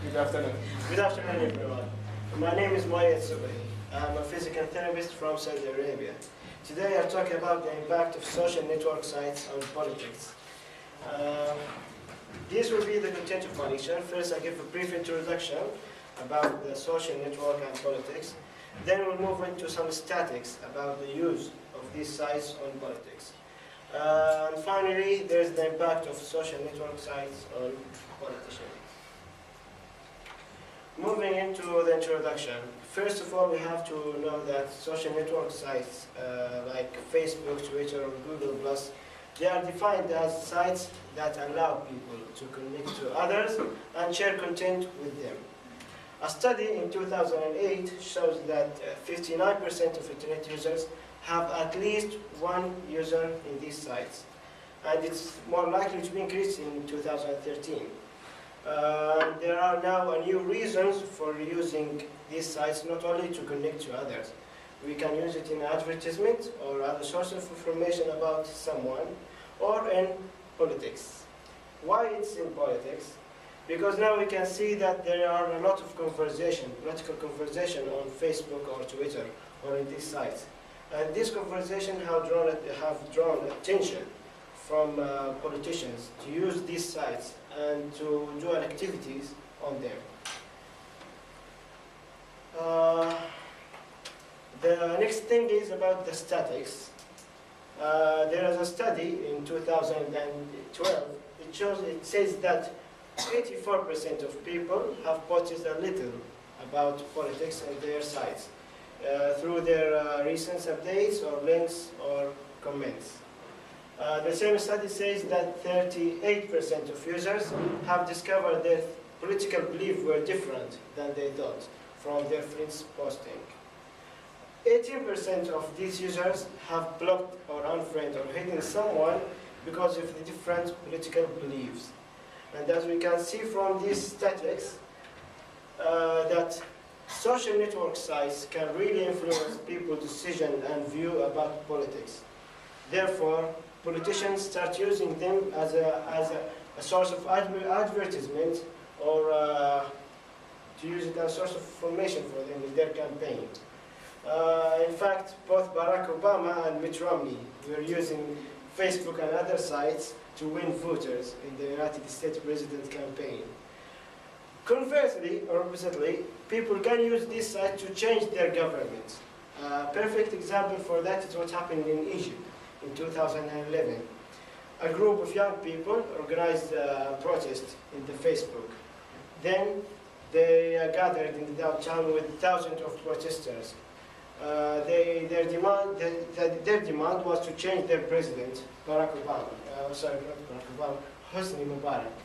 Good afternoon. Good afternoon, everyone. My name is Moayad Subahi. I'm a physical therapist from Saudi Arabia. Today I'll talk about the impact of social network sites on politics. This will be the content of my lecture. First, I give a brief introduction about the social network and politics. Then we'll move into some statistics about the use of these sites on politics. And finally, there's the impact of social network sites on politicians. Moving into the introduction, first of all, we have to know that social network sites like Facebook, Twitter, or Google+, they are defined as sites that allow people to connect to others and share content with them. A study in 2008 shows that 59% of internet users have at least one user in these sites, and it's more likely to increase in 2013. There are now new reasons for using these sites, not only to connect to others. We can use it in advertisement or other source of information about someone, or in politics. Why it's in politics? Because now we can see that there are a lot of political conversation on Facebook or Twitter or in these sites. And this conversation have drawn attention from politicians to use these sites and to do activities on them. The next thing is about the statistics. There is a study in 2012. It says that 84% of people have posted a little about politics on their sites through their recent updates or links or comments. The same study says that 38% of users have discovered that political beliefs were different than they thought from their friends' posting. 18% of these users have blocked or unfriended or hidden someone because of the different political beliefs. And as we can see from these statistics, that social network sites can really influence people's decision and view about politics. Therefore, politicians start using them as a source of advertisement or to use it as a source of information for them in their campaign. In fact, both Barack Obama and Mitt Romney were using Facebook and other sites to win voters in the United States president campaign. Conversely, or oppositely, people can use this site to change their government. A perfect example for that is what happened in Egypt in 2011. A group of young people organized a protest in the Facebook. Then they gathered in the downtown with thousands of protesters. Their demand was to change their president, Barack Obama. Hosni Mubarak.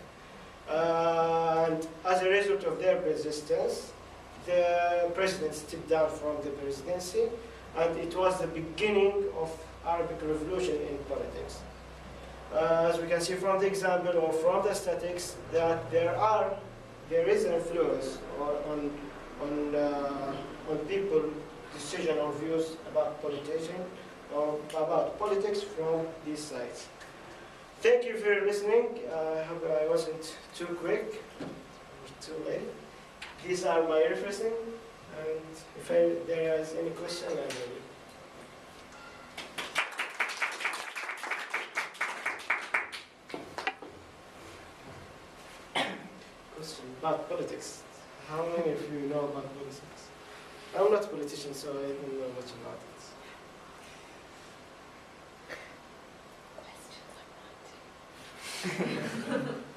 And as a result of their resistance, the president stepped down from the presidency, and it was the beginning of Arabic Revolution in politics. As we can see from the example or from the statistics, that there is an influence on people's decision or views about politicians or about politics from these sites. Thank you for listening. I hope I wasn't too quick or too late. These are my references, and if there is any question, I'm ready. Question about politics. How many of you know about politics? I'm not a politician, so I don't know much about it. Questions I want to.